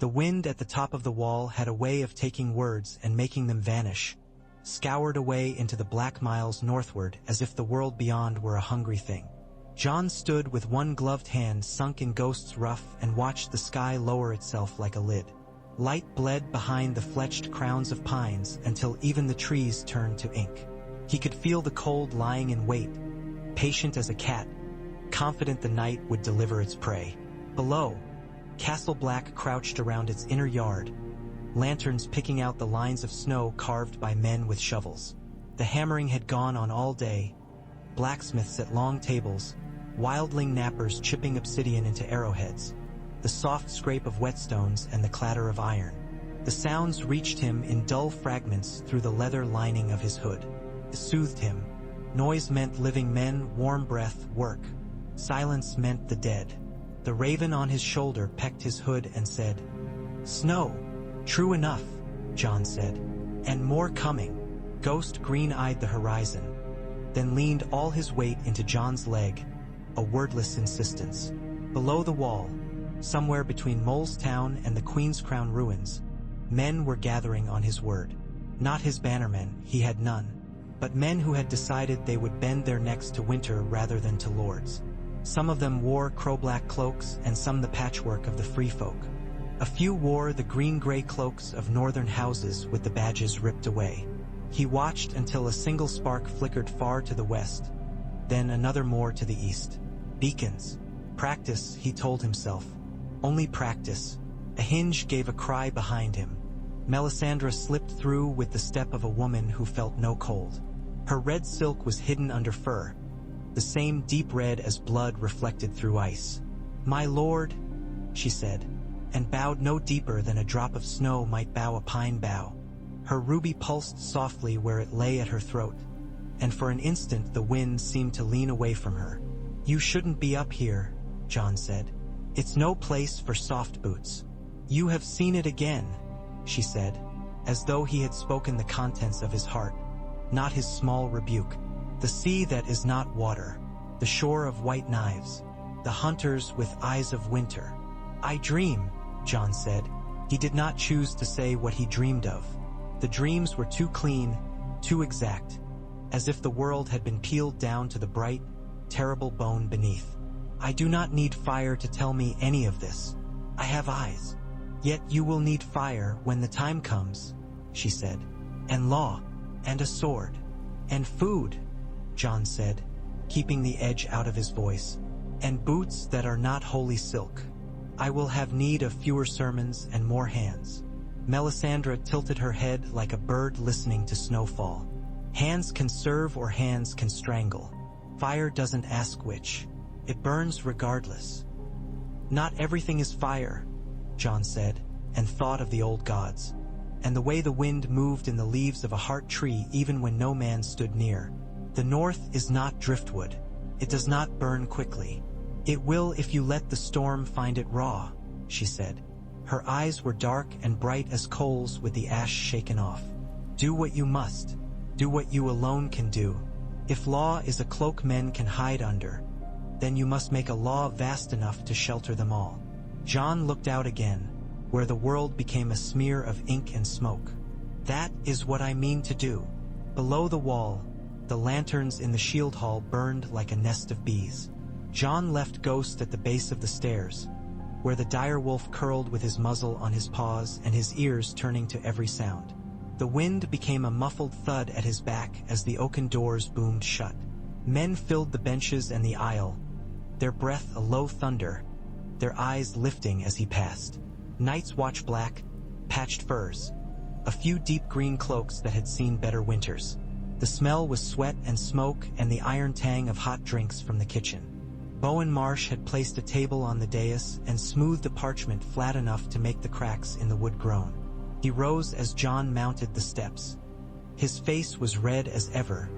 The wind at the top of the wall had a way of taking words and making them vanish, scoured away into the black miles northward as if the world beyond were a hungry thing. John stood with one gloved hand sunk in Ghost's ruff and watched the sky lower itself like a lid. Light bled behind the fletched crowns of pines until even the trees turned to ink. He could feel the cold lying in wait, patient as a cat, confident the night would deliver its prey. Below, Castle Black crouched around its inner yard, lanterns picking out the lines of snow carved by men with shovels. The hammering had gone on all day, blacksmiths at long tables, wildling knappers chipping obsidian into arrowheads, the soft scrape of whetstones and the clatter of iron. The sounds reached him in dull fragments through the leather lining of his hood. It soothed him. Noise meant living men, warm breath, work. Silence meant the dead. The raven on his shoulder pecked his hood and said, "Snow." "True enough," John said. "And more coming." Ghost green-eyed the horizon, then leaned all his weight into John's leg, a wordless insistence. Below the wall, somewhere between Molestown and the Queen's Crown ruins, men were gathering on his word. Not his bannermen, he had none, but men who had decided they would bend their necks to winter rather than to lords. Some of them wore crow-black cloaks and some the patchwork of the free folk. A few wore the green-gray cloaks of northern houses with the badges ripped away. He watched until a single spark flickered far to the west, then another more to the east. Beacons. Practice, he told himself. Only practice. A hinge gave a cry behind him. Melisandre slipped through with the step of a woman who felt no cold. Her red silk was hidden under fur, the same deep red as blood reflected through ice. "My lord," she said, and bowed no deeper than a drop of snow might bow a pine bough. Her ruby pulsed softly where it lay at her throat, and for an instant the wind seemed to lean away from her. "You shouldn't be up here," John said. "It's no place for soft boots." "You have seen it again," she said, as though he had spoken the contents of his heart, not his small rebuke. "The sea that is not water, the shore of white knives, the hunters with eyes of winter." "I dream," John said. He did not choose to say what he dreamed of. The dreams were too clean, too exact, as if the world had been peeled down to the bright, terrible bone beneath. "I do not need fire to tell me any of this. I have eyes." "Yet you will need fire when the time comes," she said. "And law, and a sword, and food," John said, keeping the edge out of his voice, "and boots that are not holy silk. I will have need of fewer sermons and more hands." Melisandre tilted her head like a bird listening to snowfall. "Hands can serve or hands can strangle. Fire doesn't ask which. It burns regardless." "Not everything is fire," John said, and thought of the old gods, and the way the wind moved in the leaves of a heart tree even when no man stood near. "The north is not driftwood. It does not burn quickly. It will if you let the storm find it raw," she said. Her eyes were dark and bright as coals with the ash shaken off. "Do what you must. Do what you alone can do. If law is a cloak men can hide under, then you must make a law vast enough to shelter them all." John looked out again, where the world became a smear of ink and smoke. "That is what I mean to do." Below the wall, the lanterns in the shield hall burned like a nest of bees. John left Ghost at the base of the stairs, where the dire wolf curled with his muzzle on his paws and his ears turning to every sound. The wind became a muffled thud at his back as the oaken doors boomed shut. Men filled the benches and the aisle, their breath a low thunder, their eyes lifting as he passed. Knights watch black, patched furs, a few deep green cloaks that had seen better winters. The smell was sweat and smoke and the iron tang of hot drinks from the kitchen. Bowen Marsh had placed a table on the dais and smoothed the parchment flat enough to make the cracks in the wood groan. He rose as John mounted the steps. His face was red as ever,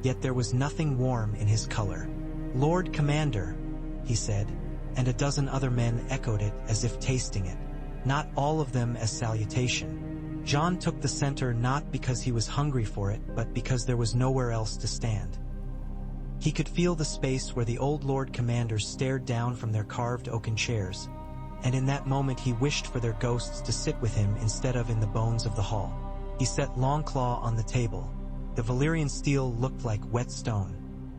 yet there was nothing warm in his color. "Lord Commander," he said, and a dozen other men echoed it as if tasting it, not all of them as salutation. John took the center not because he was hungry for it, but because there was nowhere else to stand. He could feel the space where the old Lord Commanders stared down from their carved oaken chairs, and in that moment he wished for their ghosts to sit with him instead of in the bones of the hall. He set Longclaw on the table. The Valyrian steel looked like wet stone.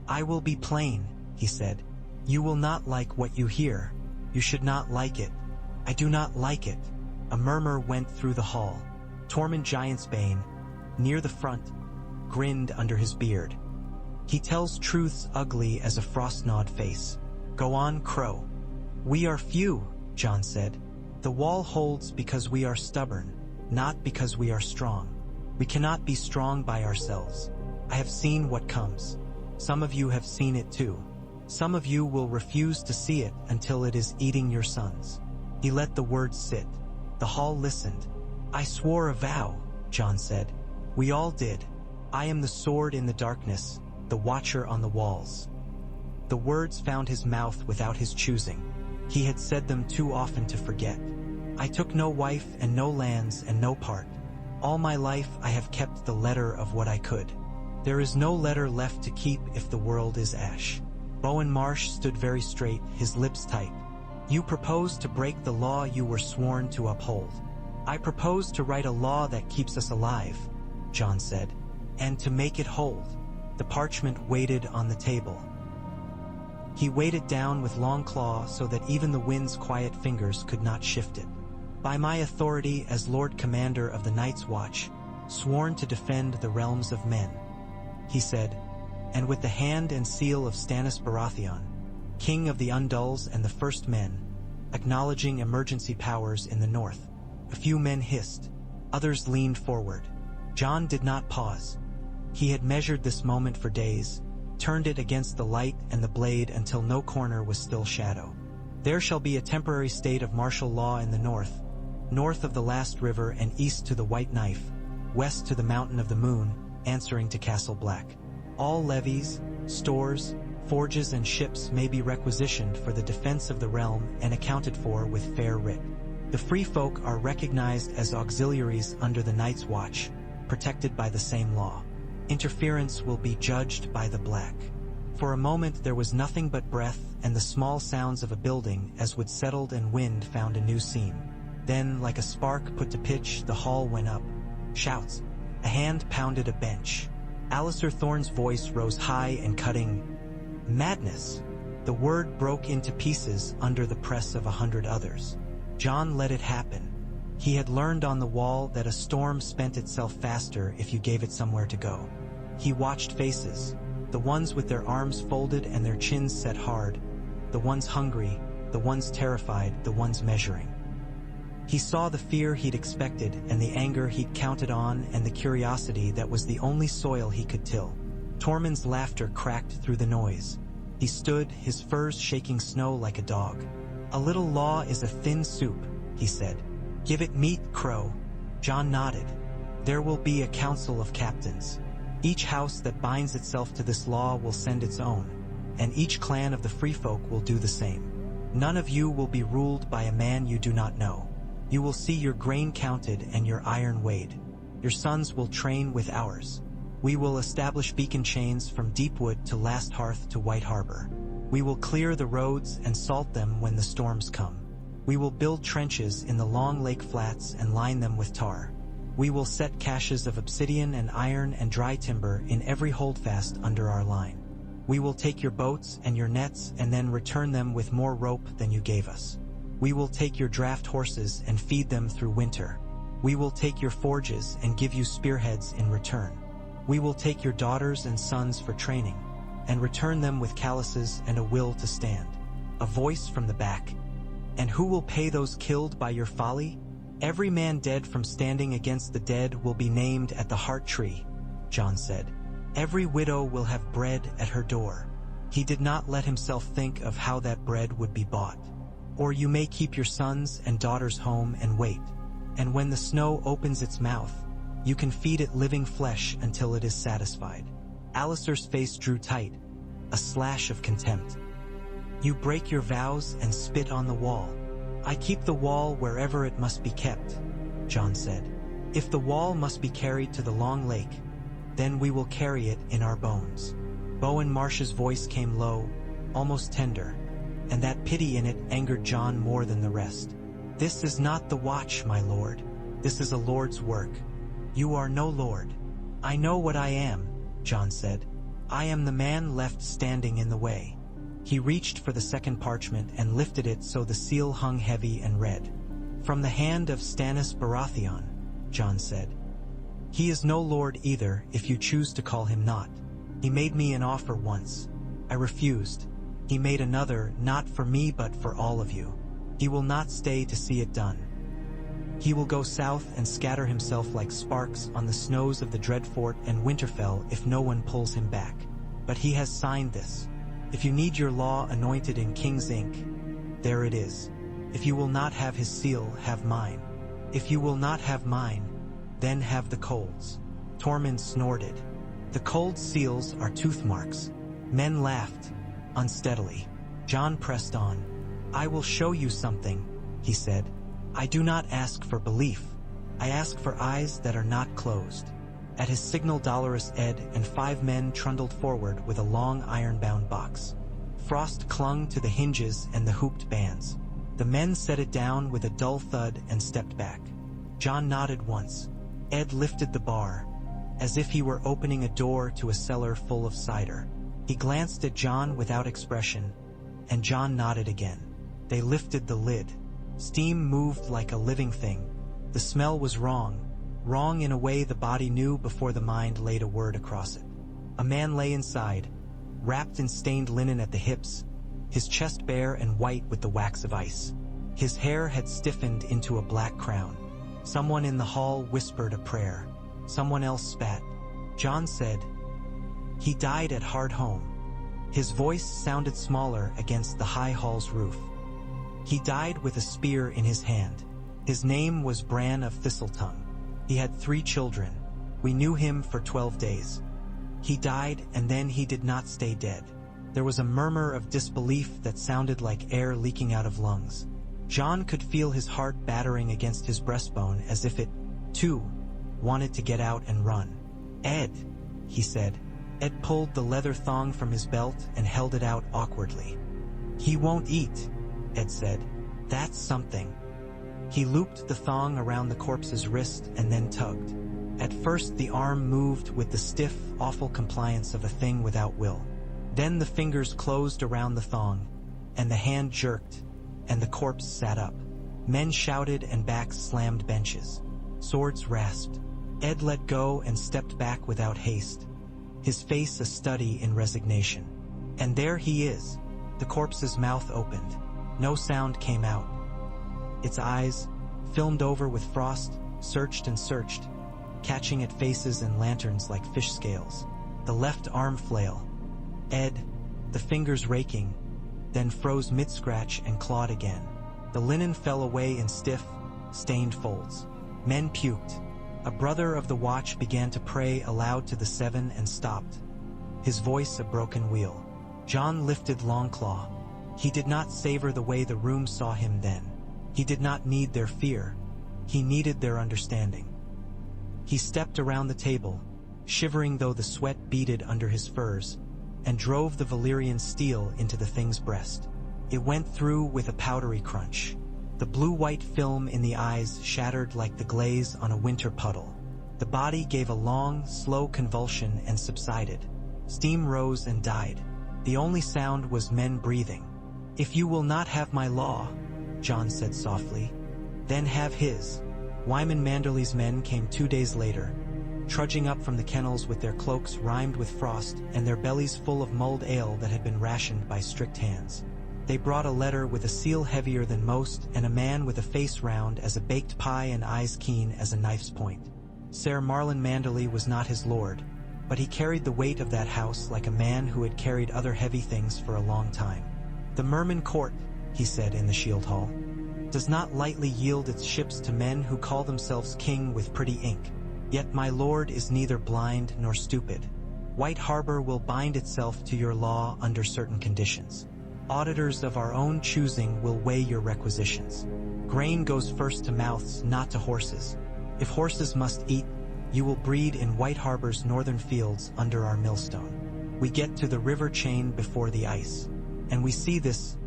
"I will be plain," he said. "You will not like what you hear. You should not like it." "I do not like it." A murmur went through the hall. Tormund Giantsbane, near the front, grinned under his beard. "He tells truths ugly as a frost-gnawed face. Go on, Crow." "We are few," Jon said. "The wall holds because we are stubborn, not because we are strong. We cannot be strong by ourselves. I have seen what comes. Some of you have seen it too. Some of you will refuse to see it until it is eating your sons." He let the words sit. The hall listened. "I swore a vow," Jon said. "We all did. I am the sword in the darkness, the watcher on the walls." The words found his mouth without his choosing. He had said them too often to forget. "I took no wife and no lands and no part. All my life I have kept the letter of what I could. There is no letter left to keep if the world is ash." Bowen Marsh stood very straight, his lips tight. "You propose to break the law you were sworn to uphold. I propose to write a law that keeps us alive," Jon said, "and to make it hold." The parchment waited on the table. He weighed it down with Longclaw so that even the wind's quiet fingers could not shift it. "By my authority as Lord Commander of the Night's Watch, sworn to defend the realms of men," he said, "and with the hand and seal of Stannis Baratheon, King of the Undulls and the First Men, acknowledging emergency powers in the north." A few men hissed. Others leaned forward. Jon did not pause. He had measured this moment for days, turned it against the light and the blade until no corner was still shadow. "There shall be a temporary state of martial law in the north, north of the last river and east to the White Knife, west to the Mountain of the Moon, answering to Castle Black. All levies, stores, forges and ships may be requisitioned for the defense of the realm and accounted for with fair writ. The free folk are recognized as auxiliaries under the Night's Watch, protected by the same law. Interference will be judged by the Black." For a moment there was nothing but breath and the small sounds of a building as wood settled and wind found a new seam. Then, like a spark put to pitch, the hall went up. Shouts. A hand pounded a bench. Alistair Thorne's voice rose high and cutting. "Madness!" The word broke into pieces under the press of 100 others. Jon let it happen. He had learned on the wall that a storm spent itself faster if you gave it somewhere to go. He watched faces, the ones with their arms folded and their chins set hard, the ones hungry, the ones terrified, the ones measuring. He saw the fear he'd expected and the anger he'd counted on and the curiosity that was the only soil he could till. Tormund's laughter cracked through the noise. He stood, his furs shaking snow like a dog. "A little law is a thin soup," he said. "Give it meat, Crow." Jon nodded. "There will be a council of captains. Each house that binds itself to this law will send its own, and each clan of the free folk will do the same. None of you will be ruled by a man you do not know. You will see your grain counted and your iron weighed. Your sons will train with ours. We will establish beacon chains from Deepwood to Last Hearth to White Harbor. We will clear the roads and salt them when the storms come. We will build trenches in the long lake flats and line them with tar. We will set caches of obsidian and iron and dry timber in every holdfast under our line. We will take your boats and your nets and then return them with more rope than you gave us. We will take your draft horses and feed them through winter. We will take your forges and give you spearheads in return. We will take your daughters and sons for training, and return them with calluses and a will to stand." A voice from the back. "And who will pay those killed by your folly? Every man dead from standing against the dead will be named at the heart tree," Jon said. "Every widow will have bread at her door." He did not let himself think of how that bread would be bought. "Or you may keep your sons and daughters home and wait. And when the snow opens its mouth, you can feed it living flesh until it is satisfied." Alistair's face drew tight, a slash of contempt. "You break your vows and spit on the wall." "I keep the wall wherever it must be kept," Jon said. "If the wall must be carried to the long lake, then we will carry it in our bones." Bowen Marsh's voice came low, almost tender. and that pity in it angered John more than the rest. "This is not the watch, my lord. This is a lord's work. You are no lord." "I know what I am," John said. "I am the man left standing in the way." He reached for the second parchment and lifted it so the seal hung heavy and red. "From the hand of Stannis Baratheon," John said. "He is no lord either, if you choose to call him not. He made me an offer once. I refused. He made another, not for me but for all of you. He will not stay to see it done. He will go south and scatter himself like sparks on the snows of the Dreadfort and Winterfell if no one pulls him back. But he has signed this. If you need your law anointed in king's ink, there it is. If you will not have his seal, have mine. If you will not have mine, then have the cold's." Tormund snorted. "The cold seals are tooth marks." Men laughed, unsteadily. John pressed on. "I will show you something," he said. "I do not ask for belief. I ask for eyes that are not closed." At his signal, Dolorous Ed and 5 men trundled forward with a long iron-bound box. Frost clung to the hinges and the hooped bands. The men set it down with a dull thud and stepped back. John nodded once. Ed lifted the bar, as if he were opening a door to a cellar full of cider. He glanced at John without expression, and John nodded again. They lifted the lid. Steam moved like a living thing. The smell was wrong in a way the body knew before the mind laid a word across it. A man lay inside, wrapped in stained linen at the hips, his chest bare and white with the wax of ice. His hair had stiffened into a black crown. Someone in the hall whispered a prayer. Someone else spat. John said, "He died at Hardhome." His voice sounded smaller against the high hall's roof. "He died with a spear in his hand. His name was Bran of Thistletongue. He had 3 children. We knew him for 12 days. He died, and then he did not stay dead." There was a murmur of disbelief that sounded like air leaking out of lungs. John could feel his heart battering against his breastbone as if it, too, wanted to get out and run. "Ed," he said. Ed pulled the leather thong from his belt and held it out awkwardly. "He won't eat," Ed said. "That's something." He looped the thong around the corpse's wrist and then tugged. At first the arm moved with the stiff, awful compliance of a thing without will. Then the fingers closed around the thong, and the hand jerked, and the corpse sat up. Men shouted and backs slammed benches. Swords rasped. Ed let go and stepped back without haste, his face a study in resignation. And there he is. The corpse's mouth opened. No sound came out. Its eyes, filmed over with frost, searched and searched, catching at faces and lanterns like fish scales. The left arm flail. Ed, the fingers raking, then froze mid-scratch and clawed again. The linen fell away in stiff, stained folds. Men puked. A brother of the watch began to pray aloud to the 7 and stopped, his voice a broken wheel. John lifted Longclaw. He did not savor the way the room saw him then. He did not need their fear. He needed their understanding. He stepped around the table, shivering though the sweat beaded under his furs, and drove the Valyrian steel into the thing's breast. It went through with a powdery crunch. The blue-white film in the eyes shattered like the glaze on a winter puddle. The body gave a long, slow convulsion and subsided. Steam rose and died. The only sound was men breathing. "If you will not have my law," John said softly, "then have his." Wyman Manderley's men came 2 days later, trudging up from the kennels with their cloaks rimed with frost and their bellies full of mulled ale that had been rationed by strict hands. They brought a letter with a seal heavier than most and a man with a face round as a baked pie and eyes keen as a knife's point. Ser Marlon Manderley was not his lord, but he carried the weight of that house like a man who had carried other heavy things for a long time. "The Merman court," he said in the Shield Hall, "does not lightly yield its ships to men who call themselves king with pretty ink. Yet my lord is neither blind nor stupid. White Harbor will bind itself to your law under certain conditions. Auditors of our own choosing will weigh your requisitions. Grain goes first to mouths, not to horses. If horses must eat, you will breed in White Harbor's northern fields under our millstone. We get to the river chain before the ice. And we see this,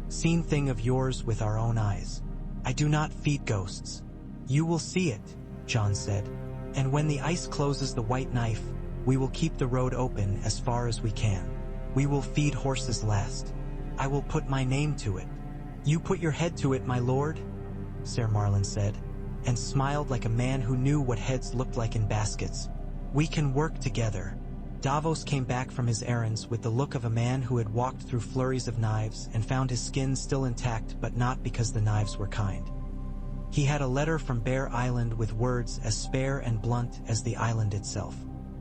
seen thing of yours with our own eyes. I do not feed ghosts. You will see it, Jon said. And when the ice closes the white knife, we will keep the road open as far as we can. We will feed horses last. I will put my name to it. You put your head to it, my lord, Ser Marlin said, and smiled like a man who knew what heads looked like in baskets. We can work together. Davos came back from his errands with the look of a man who had walked through flurries of knives and found his skin still intact, but not because the knives were kind. He had a letter from Bear Island with words as spare and blunt as the island itself.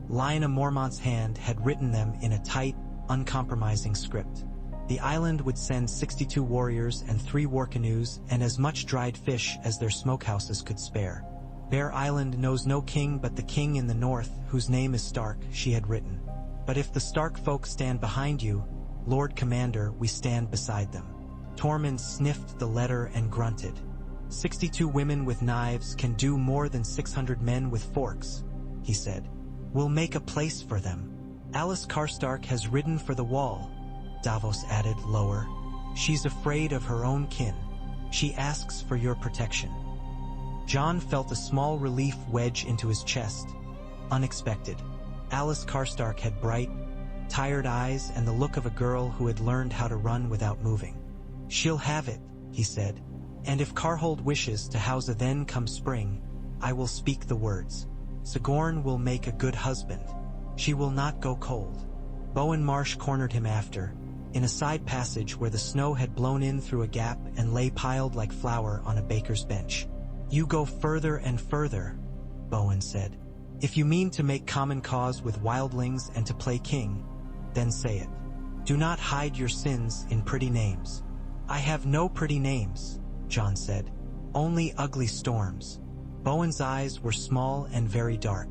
Lyanna Mormont's hand had written them in a tight, uncompromising script. The island would send 62 warriors and 3 war canoes and as much dried fish as their smokehouses could spare. Bear Island knows no king but the king in the north, whose name is Stark, she had written. But if the Stark folk stand behind you, Lord Commander, we stand beside them. Tormund sniffed the letter and grunted. 62 women with knives can do more than 600 men with forks, he said. We'll make a place for them. Alice Karstark has ridden for the wall, Davos added lower. She's afraid of her own kin. She asks for your protection. Jon felt a small relief wedge into his chest. Unexpected. Alice Karstark had bright, tired eyes and the look of a girl who had learned how to run without moving. She'll have it, he said. And if Karhold wishes to house a then come spring, I will speak the words. Sigorn will make a good husband. She will not go cold. Bowen Marsh cornered him after, in a side passage where the snow had blown in through a gap and lay piled like flour on a baker's bench. You go further and further, Bowen said. If you mean to make common cause with wildlings and to play king, then say it. Do not hide your sins in pretty names. I have no pretty names, Jon said. Only ugly storms. Bowen's eyes were small and very dark.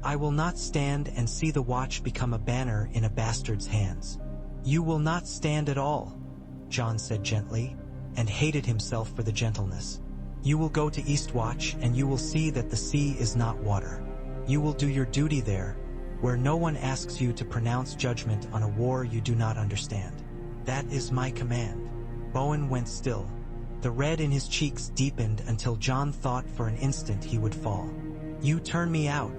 I will not stand and see the watch become a banner in a bastard's hands. You will not stand at all, Jon said gently, and hated himself for the gentleness. You will go to Eastwatch and you will see that the sea is not water. You will do your duty there, where no one asks you to pronounce judgment on a war you do not understand. That is my command. Bowen went still. The red in his cheeks deepened until Jon thought for an instant he would fall. You turn me out,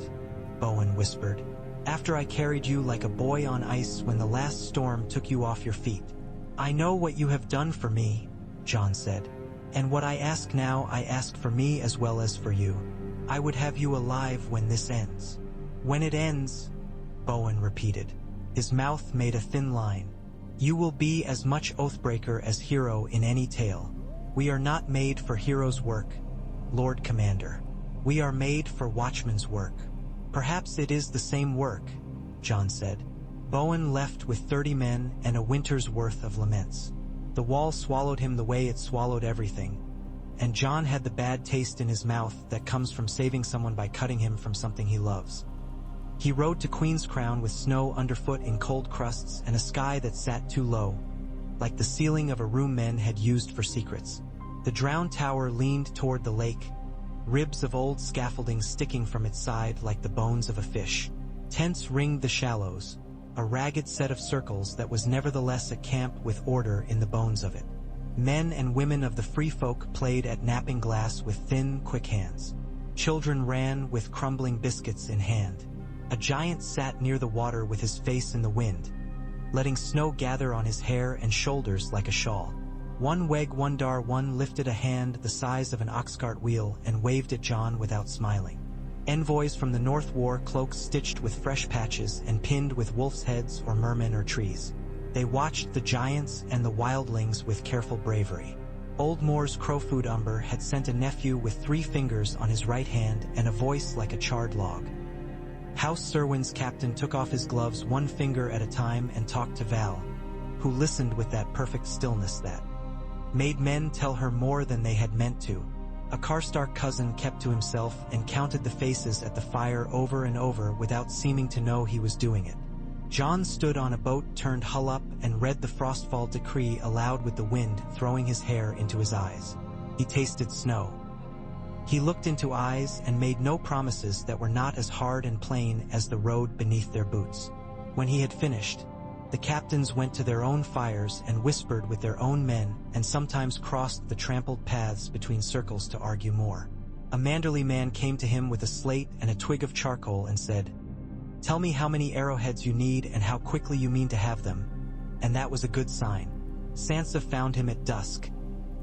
Bowen whispered, after I carried you like a boy on ice when the last storm took you off your feet. I know what you have done for me, Jon said. And what I ask now I ask for me as well as for you. I would have you alive when this ends. When it ends, Bowen repeated. His mouth made a thin line. You will be as much oathbreaker as hero in any tale. We are not made for hero's work, Lord Commander. We are made for watchman's work. Perhaps it is the same work, Jon said. Bowen left with 30 men and a winter's worth of laments. The wall swallowed him the way it swallowed everything, and Jon had the bad taste in his mouth that comes from saving someone by cutting him from something he loves. He rode to Queen's Crown with snow underfoot in cold crusts and a sky that sat too low, like the ceiling of a room men had used for secrets. The drowned tower leaned toward the lake, ribs of old scaffolding sticking from its side like the bones of a fish. Tents ringed the shallows, a ragged set of circles that was nevertheless a camp with order in the bones of it. Men and women of the free folk played at napping glass with thin, quick hands. Children ran with crumbling biscuits in hand. A giant sat near the water with his face in the wind, letting snow gather on his hair and shoulders like a shawl. One Weg Wundar one lifted a hand the size of an oxcart wheel and waved at Jon without smiling. Envoys from the north wore cloaks stitched with fresh patches and pinned with wolf's heads or mermen or trees. They watched the giants and the wildlings with careful bravery. Old Moore's Crowfoot Umber had sent a nephew with 3 fingers on his right hand and a voice like a charred log. House Serwyn's captain took off his gloves 1 finger at a time and talked to Val, who listened with that perfect stillness that made men tell her more than they had meant to. A Karstark cousin kept to himself and counted the faces at the fire over and over without seeming to know he was doing it. Jon stood on a boat turned hull up and read the Frostfall decree aloud with the wind throwing his hair into his eyes. He tasted snow. He looked into eyes and made no promises that were not as hard and plain as the road beneath their boots. When he had finished, The captains went to their own fires and whispered with their own men, and sometimes crossed the trampled paths between circles to argue more. A Manderley man came to him with a slate and a twig of charcoal and said, "Tell me how many arrowheads you need and how quickly you mean to have them." And that was a good sign. Sansa found him at dusk,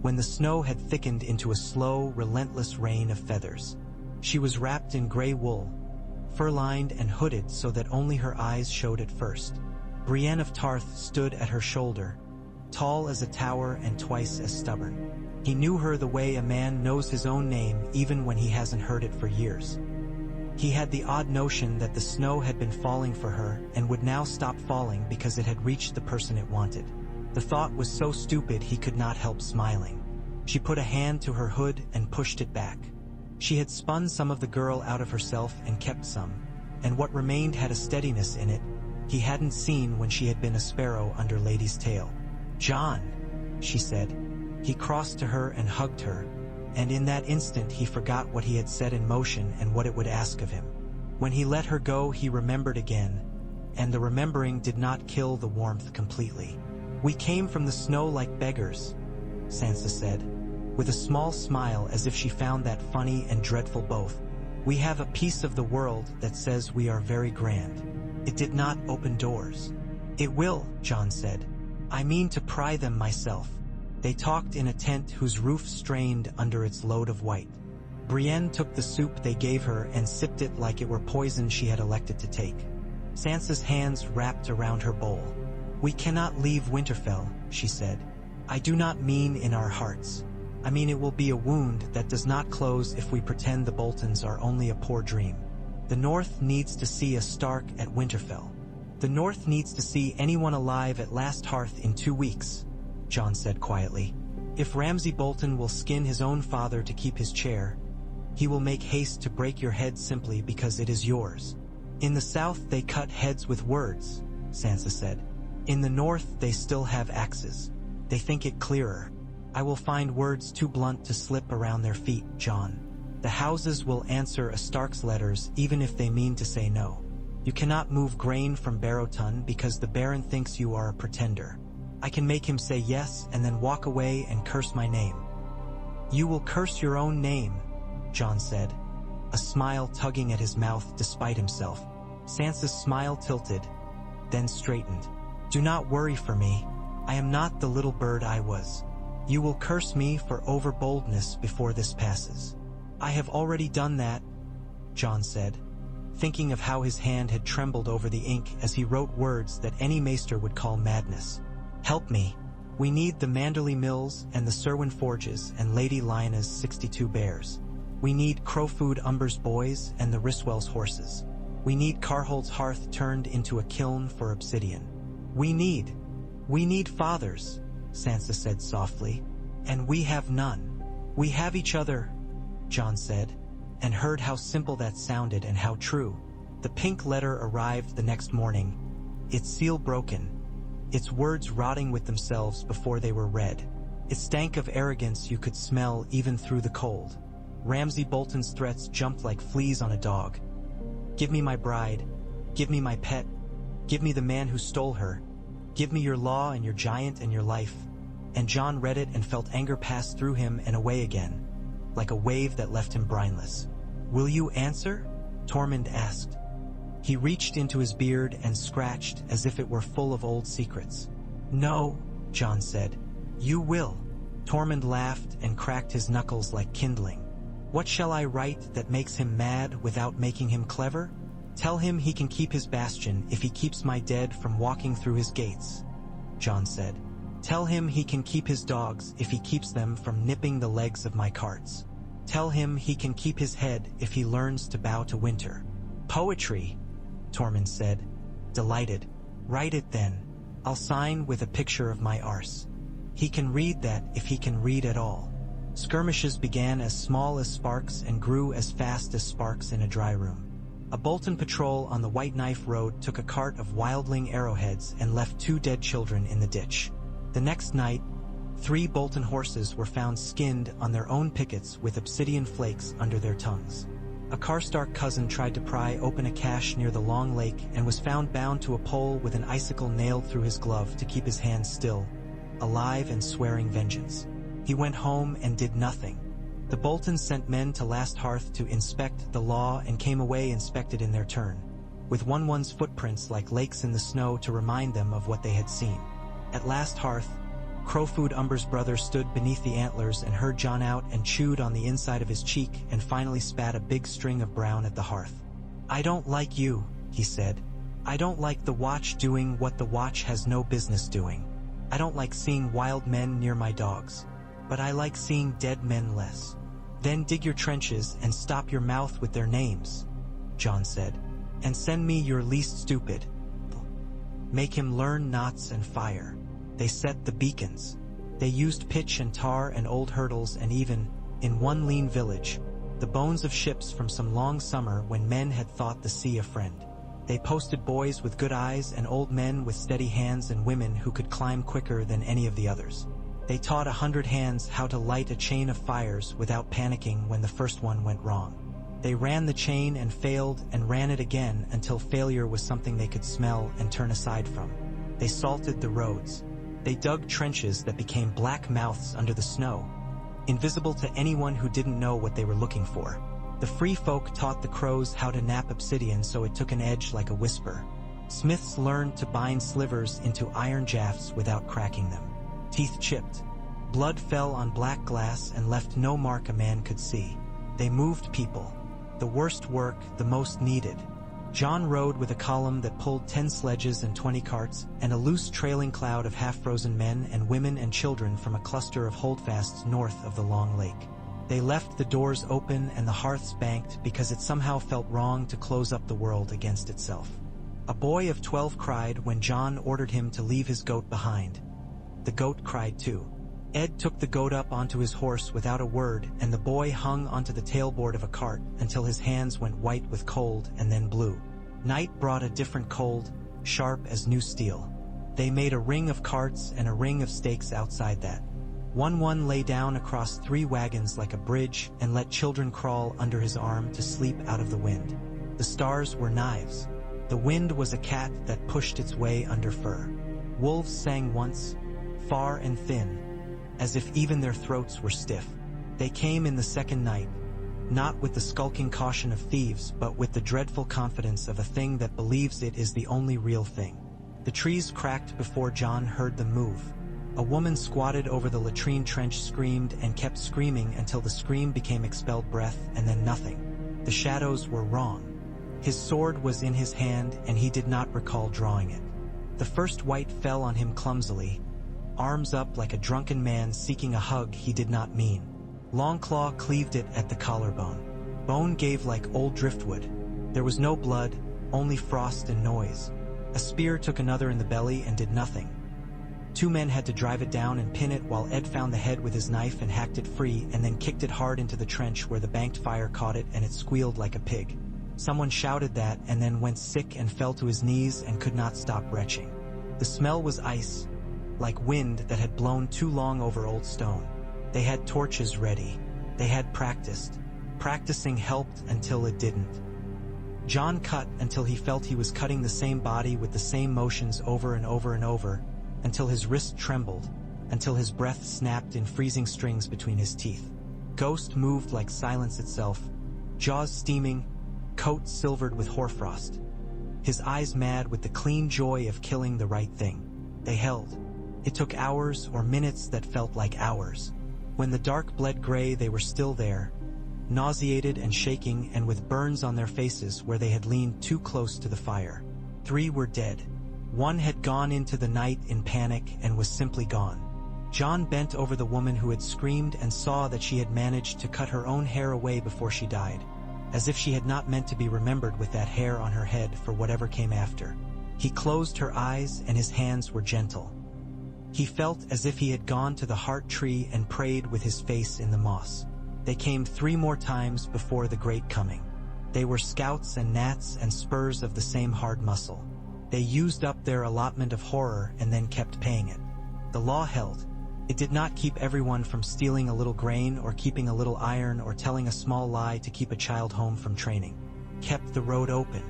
when the snow had thickened into a slow, relentless rain of feathers. She was wrapped in gray wool, fur-lined and hooded so that only her eyes showed at first. Brienne of Tarth stood at her shoulder, tall as a tower and twice as stubborn. He knew her the way a man knows his own name even when he hasn't heard it for years. He had the odd notion that the snow had been falling for her and would now stop falling because it had reached the person it wanted. The thought was so stupid he could not help smiling. She put a hand to her hood and pushed it back. She had spun some of the girl out of herself and kept some, and what remained had a steadiness in it he hadn't seen when she had been a sparrow under Lady's tail. "Jon," she said. He crossed to her and hugged her, and in that instant he forgot what he had set in motion and what it would ask of him. When he let her go, he remembered again, and the remembering did not kill the warmth completely. "We came from the snow like beggars," Sansa said, with a small smile as if she found that funny and dreadful both. "We have a piece of the world that says we are very grand." It did not open doors. "It will," Jon said. "I mean to pry them myself." They talked in a tent whose roof strained under its load of white. Brienne took the soup they gave her and sipped it like it were poison she had elected to take. Sansa's hands wrapped around her bowl. "We cannot leave Winterfell," she said. "I do not mean in our hearts. I mean it will be a wound that does not close if we pretend the Boltons are only a poor dream. The North needs to see a Stark at Winterfell. The North needs to see anyone alive at Last Hearth in 2 weeks," Jon said quietly. "If Ramsay Bolton will skin his own father to keep his chair, he will make haste to break your head simply because it is yours." "In the South they cut heads with words," Sansa said. "In the North they still have axes. They think it clearer. I will find words too blunt to slip around their feet, Jon. The houses will answer a Stark's letters even if they mean to say no. You cannot move grain from Barrowton because the Baron thinks you are a pretender. I can make him say yes and then walk away and curse my name." "You will curse your own name," Jon said, a smile tugging at his mouth despite himself. Sansa's smile tilted, then straightened. "Do not worry for me. I am not the little bird I was. You will curse me for overboldness before this passes." "I have already done that," Jon said, thinking of how his hand had trembled over the ink as he wrote words that any maester would call madness. "Help me. We need the Manderley Mills and the Serwyn Forges and Lady Lyanna's 62 bears. We need Crowfoot Umber's boys and the Ryswell's horses. We need Carhold's hearth turned into a kiln for obsidian. We need fathers," Sansa said softly, "and we have none." "We have each other," Jon said, and heard how simple that sounded and how true. The pink letter arrived the next morning, its seal broken, its words rotting with themselves before they were read. It stank of arrogance you could smell even through the cold. Ramsay Bolton's threats jumped like fleas on a dog. "Give me my bride. Give me my pet. Give me the man who stole her. Give me your law and your giant and your life." And Jon read it and felt anger pass through him and away again, like a wave that left him brainless. "Will you answer?" Tormund asked. He reached into his beard and scratched as if it were full of old secrets. "No," Jon said. "You will." Tormund laughed and cracked his knuckles like kindling. "What shall I write that makes him mad without making him clever? Tell him he can keep his bastion if he keeps my dead from walking through his gates," Jon said. "Tell him he can keep his dogs if he keeps them from nipping the legs of my carts. Tell him he can keep his head if he learns to bow to winter." "Poetry," Tormund said, delighted. "Write it then. I'll sign with a picture of my arse. He can read that if he can read at all." Skirmishes began as small as sparks and grew as fast as sparks in a dry room. A Bolton patrol on the White Knife Road took a cart of wildling arrowheads and left 2 dead children in the ditch. The next night, 3 Bolton horses were found skinned on their own pickets with obsidian flakes under their tongues. A Karstark cousin tried to pry open a cache near the Long Lake and was found bound to a pole with an icicle nailed through his glove to keep his hands still, alive and swearing vengeance. He went home and did nothing. The Boltons sent men to Last Hearth to inspect the law and came away inspected in their turn, with one's footprints like lakes in the snow to remind them of what they had seen. At Last Hearth, Crowfoot Umber's brother stood beneath the antlers and heard Jon out and chewed on the inside of his cheek and finally spat a big string of brown at the hearth. "I don't like you," he said. "I don't like the Watch doing what the Watch has no business doing. I don't like seeing wild men near my dogs. But I like seeing dead men less." "Then dig your trenches and stop your mouth with their names," Jon said. "And send me your least stupid. Make him learn knots and fire." They set the beacons. They used pitch and tar and old hurdles and even, in one lean village, the bones of ships from some long summer when men had thought the sea a friend. They posted boys with good eyes and old men with steady hands and women who could climb quicker than any of the others. They taught 100 hands how to light a chain of fires without panicking when the first one went wrong. They ran the chain and failed and ran it again until failure was something they could smell and turn aside from. They salted the roads. They dug trenches that became black mouths under the snow, invisible to anyone who didn't know what they were looking for. The free folk taught the crows how to knap obsidian so it took an edge like a whisper. Smiths learned to bind slivers into iron jafts without cracking them. Teeth chipped. Blood fell on black glass and left no mark a man could see. They moved people. The worst work, the most needed. Jon rode with a column that pulled 10 sledges and 20 carts, and a loose trailing cloud of half-frozen men and women and children from a cluster of holdfasts north of the Long Lake. They left the doors open and the hearths banked because it somehow felt wrong to close up the world against itself. A boy of 12 cried when Jon ordered him to leave his goat behind. The goat cried too. Ed took the goat up onto his horse without a word, and the boy hung onto the tailboard of a cart until his hands went white with cold and then blue. Night brought a different cold, sharp as new steel. They made a ring of carts and a ring of stakes outside that. One lay down across 3 wagons like a bridge and let children crawl under his arm to sleep out of the wind. The stars were knives. The wind was a cat that pushed its way under fur. Wolves sang once, far and thin, as if even their throats were stiff. They came in the second night, not with the skulking caution of thieves, but with the dreadful confidence of a thing that believes it is the only real thing. The trees cracked before Jon heard them move. A woman squatted over the latrine trench screamed and kept screaming until the scream became expelled breath and then nothing. The shadows were wrong. His sword was in his hand and he did not recall drawing it. The first white fell on him clumsily, arms up like a drunken man seeking a hug he did not mean. Longclaw cleaved it at the collarbone. Bone gave like old driftwood. There was no blood, only frost and noise. A spear took another in the belly and did nothing. 2 men had to drive it down and pin it while Ed found the head with his knife and hacked it free and then kicked it hard into the trench where the banked fire caught it and it squealed like a pig. Someone shouted that and then went sick and fell to his knees and could not stop retching. The smell was ice, like wind that had blown too long over old stone. They had torches ready. They had practiced. Practicing helped until it didn't. Jon cut until he felt he was cutting the same body with the same motions over and over and over, until his wrist trembled, until his breath snapped in freezing strings between his teeth. Ghost moved like silence itself, jaws steaming, coat silvered with hoarfrost. His eyes mad with the clean joy of killing the right thing. They held. It took hours or minutes that felt like hours. When the dark bled gray, they were still there, nauseated and shaking and with burns on their faces where they had leaned too close to the fire. 3 were dead. 1 had gone into the night in panic and was simply gone. Jon bent over the woman who had screamed and saw that she had managed to cut her own hair away before she died, as if she had not meant to be remembered with that hair on her head for whatever came after. He closed her eyes and his hands were gentle. He felt as if he had gone to the heart tree and prayed with his face in the moss. They came 3 more times before the great coming. They were scouts and gnats and spurs of the same hard muscle. They used up their allotment of horror and then kept paying it. The law held. It did not keep everyone from stealing a little grain or keeping a little iron or telling a small lie to keep a child home from training. It kept the road open.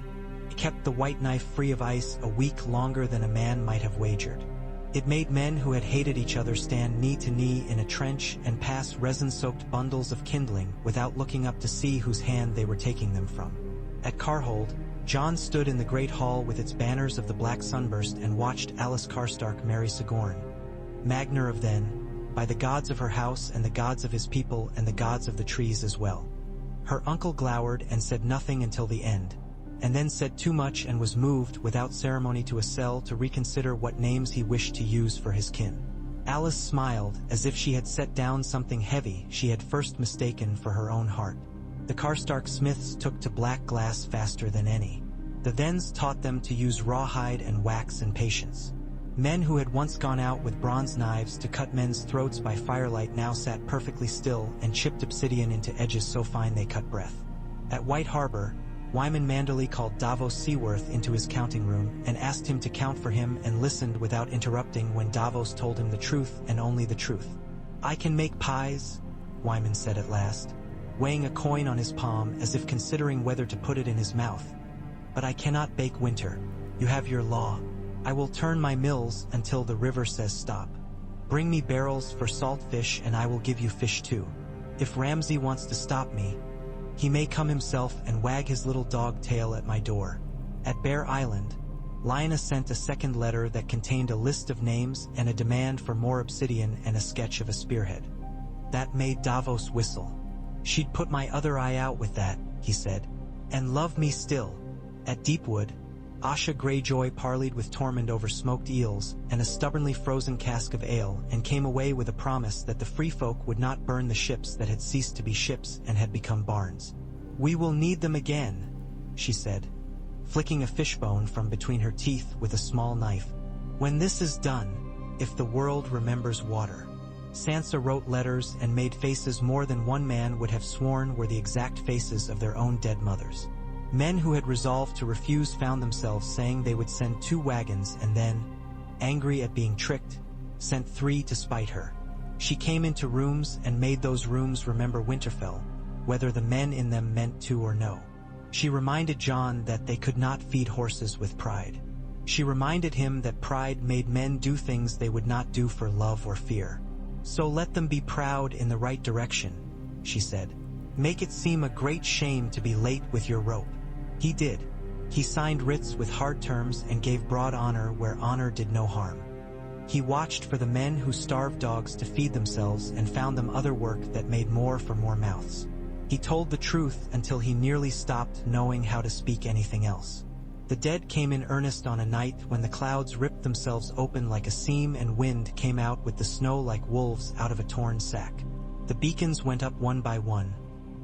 It kept the white knife free of ice a week longer than a man might have wagered. It made men who had hated each other stand knee to knee in a trench and pass resin-soaked bundles of kindling without looking up to see whose hand they were taking them from. At Carhold, John stood in the great hall with its banners of the black sunburst and watched Alice Karstark marry Sigourney, Magner of then, by the gods of her house and the gods of his people and the gods of the trees as well. Her uncle glowered and said nothing until the end, and then said too much and was moved without ceremony to a cell to reconsider what names he wished to use for his kin. Alice smiled as if she had set down something heavy she had first mistaken for her own heart. The Karstark smiths took to black glass faster than any. The Thens taught them to use rawhide and wax and patience. Men who had once gone out with bronze knives to cut men's throats by firelight now sat perfectly still and chipped obsidian into edges so fine they cut breath. At White Harbor, Wyman Manderley called Davos Seaworth into his counting room and asked him to count for him and listened without interrupting when Davos told him the truth and only the truth. "I can make pies," Wyman said at last, weighing a coin on his palm as if considering whether to put it in his mouth. "But I cannot bake winter. You have your law. I will turn my mills until the river says stop. Bring me barrels for salt fish and I will give you fish too. If Ramsay wants to stop me, he may come himself and wag his little dog tail at my door." At Bear Island, Lina sent a second letter that contained a list of names and a demand for more obsidian and a sketch of a spearhead. That made Davos whistle. "She'd put my other eye out with that," he said, "and love me still." At Deepwood, Asha Greyjoy parleyed with Tormund over smoked eels and a stubbornly frozen cask of ale and came away with a promise that the free folk would not burn the ships that had ceased to be ships and had become barns. "We will need them again," she said, flicking a fishbone from between her teeth with a small knife. "When this is done, if the world remembers water." Sansa wrote letters and made faces more than one man would have sworn were the exact faces of their own dead mothers. Men who had resolved to refuse found themselves saying they would send 2 wagons and then, angry at being tricked, sent 3 to spite her. She came into rooms and made those rooms remember Winterfell, whether the men in them meant to or no. She reminded Jon that they could not feed horses with pride. She reminded him that pride made men do things they would not do for love or fear. "So let them be proud in the right direction," she said. "Make it seem a great shame to be late with your rope." He did. He signed writs with hard terms and gave broad honor where honor did no harm. He watched for the men who starved dogs to feed themselves and found them other work that made more for more mouths. He told the truth until he nearly stopped knowing how to speak anything else. The dead came in earnest on a night when the clouds ripped themselves open like a seam and wind came out with the snow like wolves out of a torn sack. The beacons went up one by one,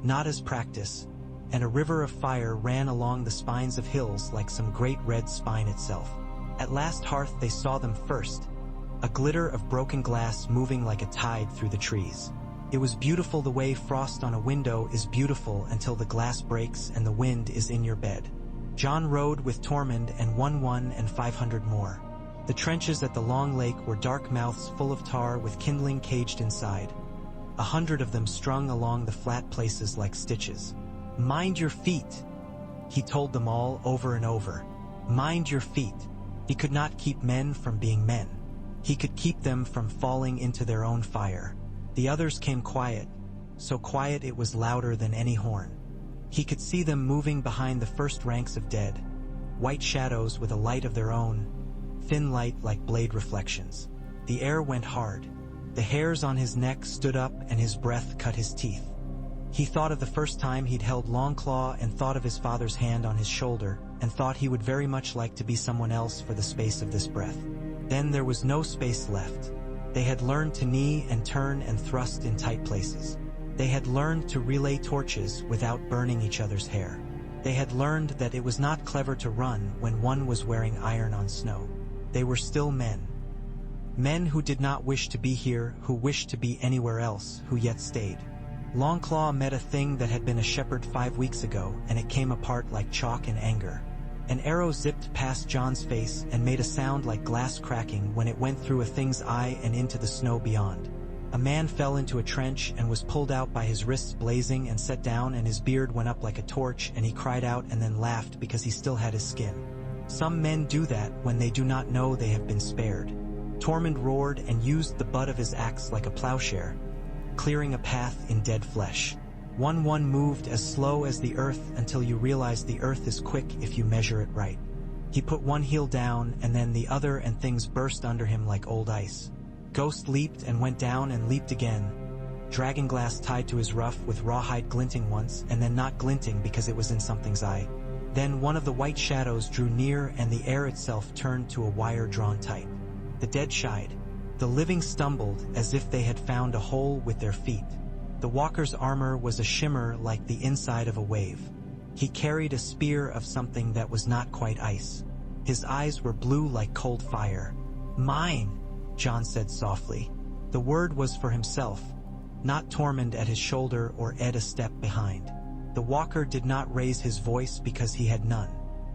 not as practice, and a river of fire ran along the spines of hills like some great red spine itself. At last Hearth they saw them first, a glitter of broken glass moving like a tide through the trees. It was beautiful the way frost on a window is beautiful until the glass breaks and the wind is in your bed. Jon rode with Tormund and won 500 more. The trenches at the Long Lake were dark mouths full of tar with kindling caged inside, 100 of them strung along the flat places like stitches. "Mind your feet," he told them all over and over. "Mind your feet." He could not keep men from being men. He could keep them from falling into their own fire. The others came quiet, so quiet it was louder than any horn. He could see them moving behind the first ranks of dead, white shadows with a light of their own, thin light like blade reflections. The air went hard. The hairs on his neck stood up and his breath cut his teeth. He thought of the first time he'd held Longclaw and thought of his father's hand on his shoulder and thought he would very much like to be someone else for the space of this breath. Then there was no space left. They had learned to knee and turn and thrust in tight places. They had learned to relay torches without burning each other's hair. They had learned that it was not clever to run when one was wearing iron on snow. They were still men. Men who did not wish to be here, who wished to be anywhere else, who yet stayed. Longclaw met a thing that had been a shepherd 5 weeks ago, and it came apart like chalk in anger. An arrow zipped past John's face and made a sound like glass cracking when it went through a thing's eye and into the snow beyond. A man fell into a trench and was pulled out by his wrists blazing and set down, and his beard went up like a torch, and he cried out and then laughed because he still had his skin. Some men do that when they do not know they have been spared. Tormund roared and used the butt of his axe like a plowshare, clearing a path in dead flesh. One moved as slow as the earth until you realize the earth is quick if you measure it right. He put one heel down and then the other, and things burst under him like old ice. Ghost leaped and went down and leaped again. Dragonglass tied to his ruff with rawhide glinting once and then not glinting because it was in something's eye. Then one of the white shadows drew near and the air itself turned to a wire drawn tight. The dead shied. The living stumbled as if they had found a hole with their feet. The walker's armor was a shimmer like the inside of a wave. He carried a spear of something that was not quite ice. His eyes were blue like cold fire. "Mine," Jon said softly. The word was for himself, not Tormund at his shoulder or Ed a step behind. The walker did not raise his voice because he had none.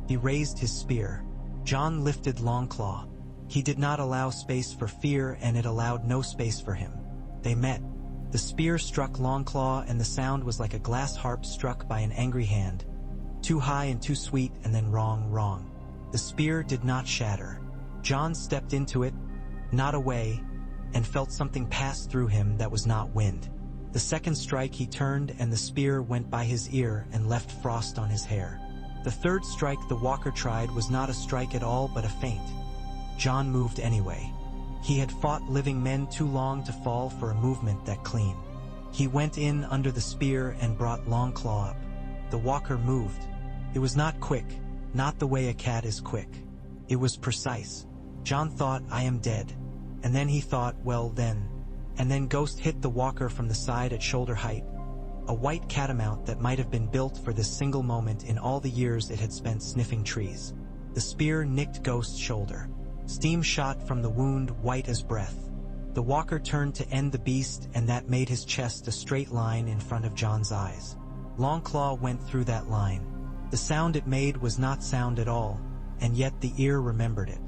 He raised his spear. Jon lifted Longclaw. He did not allow space for fear, and it allowed no space for him. They met. The spear struck Longclaw, and the sound was like a glass harp struck by an angry hand. Too high and too sweet, and then wrong. The spear did not shatter. Jon stepped into it, not away, and felt something pass through him that was not wind. The second strike he turned, and the spear went by his ear and left frost on his hair. The third strike the walker tried was not a strike at all but a feint. Jon moved anyway. He had fought living men too long to fall for a movement that clean. He went in under the spear and brought Longclaw up. The walker moved. It was not quick, not the way a cat is quick. It was precise. Jon thought, "I am dead." And then he thought, "Well then." And then Ghost hit the walker from the side at shoulder height. A white catamount that might have been built for this single moment in all the years it had spent sniffing trees. The spear nicked Ghost's shoulder. Steam shot from the wound, white as breath. The walker turned to end the beast, and that made his chest a straight line in front of Jon's eyes. Longclaw went through that line. The sound it made was not sound at all, and yet the ear remembered it.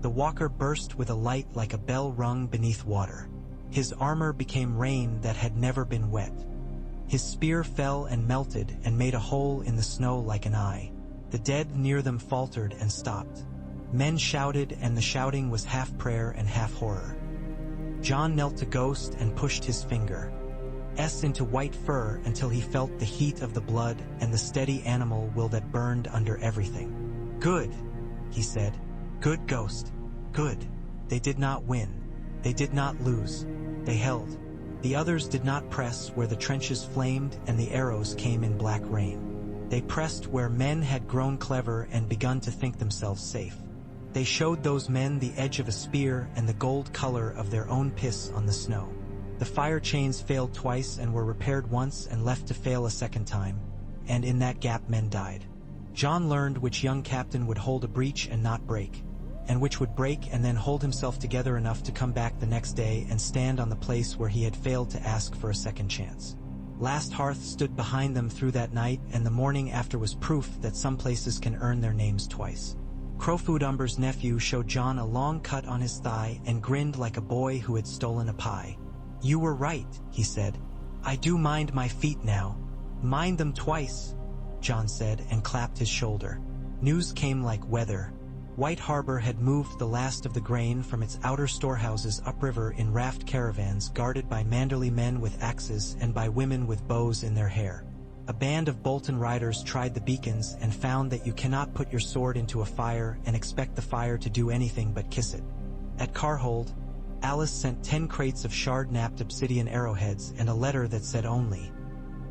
The walker burst with a light like a bell rung beneath water. His armor became rain that had never been wet. His spear fell and melted and made a hole in the snow like an eye. The dead near them faltered and stopped. Men shouted, and the shouting was half prayer and half horror. Jon knelt to Ghost and pushed his finger into white fur until he felt the heat of the blood and the steady animal will that burned under everything. "Good," he said. "Good, Ghost. Good." They did not win. They did not lose. They held. The others did not press where the trenches flamed and the arrows came in black rain. They pressed where men had grown clever and begun to think themselves safe. They showed those men the edge of a spear and the gold color of their own piss on the snow. The fire chains failed twice and were repaired once and left to fail a second time, and in that gap men died. Jon learned which young captain would hold a breach and not break, and which would break and then hold himself together enough to come back the next day and stand on the place where he had failed to ask for a second chance. Last Hearth stood behind them through that night, and the morning after was proof that some places can earn their names twice. Crowfoot Umber's nephew showed Jon a long cut on his thigh and grinned like a boy who had stolen a pie. "You were right," he said. "I do mind my feet now." "Mind them twice," Jon said and clapped his shoulder. News came like weather. White Harbor had moved the last of the grain from its outer storehouses upriver in raft caravans guarded by Manderley men with axes and by women with bows in their hair. A band of Bolton riders tried the beacons and found that you cannot put your sword into a fire and expect the fire to do anything but kiss it. At Carhold, Alice sent 10 crates of shard-napped obsidian arrowheads and a letter that said only,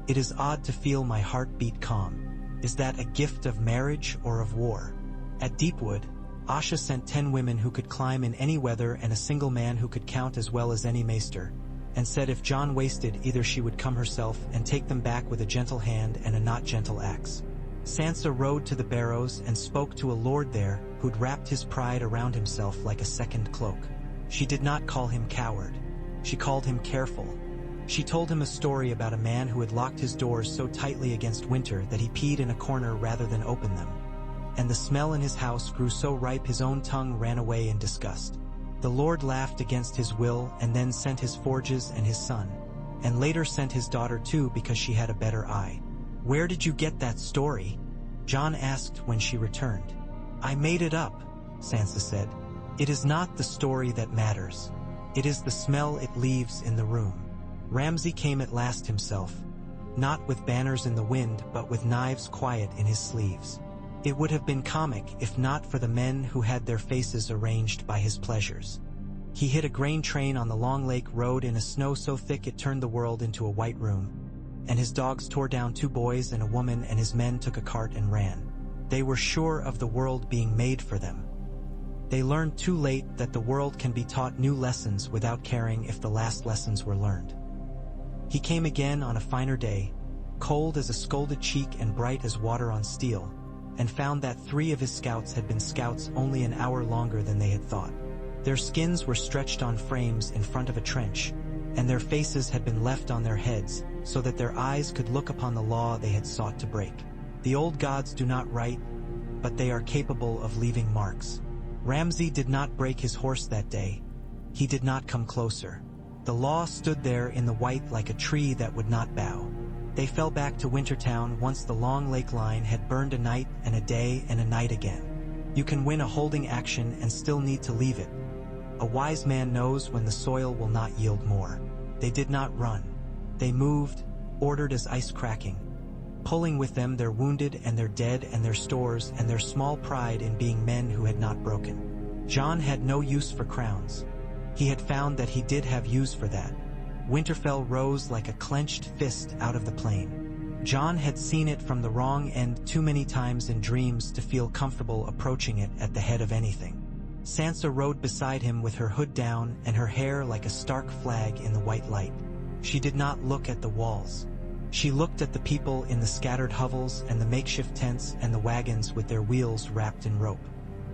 "It is odd to feel my heart beat calm. Is that a gift of marriage or of war?" At Deepwood, Asha sent 10 women who could climb in any weather and a single man who could count as well as any maester, and said if Jon wasted either she would come herself and take them back with a gentle hand and a not gentle axe. Sansa rode to the Barrows and spoke to a lord there who'd wrapped his pride around himself like a second cloak. She did not call him coward. She called him careful. She told him a story about a man who had locked his doors so tightly against winter that he peed in a corner rather than open them. and the smell in his house grew so ripe his own tongue ran away in disgust. The Lord laughed against his will and then sent his forges and his son, and later sent his daughter too because she had a better eye. "Where did you get that story?" Jon asked when she returned. "I made it up," Sansa said. "It is not the story that matters. It is the smell it leaves in the room." Ramsay came at last himself, not with banners in the wind but with knives quiet in his sleeves. It would have been comic if not for the men who had their faces arranged by his pleasures. He hit a grain train on the Long Lake Road in a snow so thick it turned the world into a white room, and his dogs tore down 2 boys and a woman, and his men took a cart and ran. They were sure of the world being made for them. They learned too late that the world can be taught new lessons without caring if the last lessons were learned. He came again on a finer day, cold as a scalded cheek and bright as water on steel, and found that 3 of his scouts had been scouts only an hour longer than they had thought. Their skins were stretched on frames in front of a trench, and their faces had been left on their heads so that their eyes could look upon the law they had sought to break. The old gods do not write, but they are capable of leaving marks. Ramsay did not break his horse that day. He did not come closer. The law stood there in the white like a tree that would not bow. They fell back to Wintertown once the Long Lake line had burned a night and a day and a night again. You can win a holding action and still need to leave it. A wise man knows when the soil will not yield more. They did not run. They moved, ordered as ice cracking, pulling with them their wounded and their dead and their stores and their small pride in being men who had not broken. Jon had no use for crowns. He had found that he did have use for that. Winterfell rose like a clenched fist out of the plain. Jon had seen it from the wrong end too many times in dreams to feel comfortable approaching it at the head of anything. Sansa rode beside him with her hood down and her hair like a stark flag in the white light. She did not look at the walls. She looked at the people in the scattered hovels and the makeshift tents and the wagons with their wheels wrapped in rope.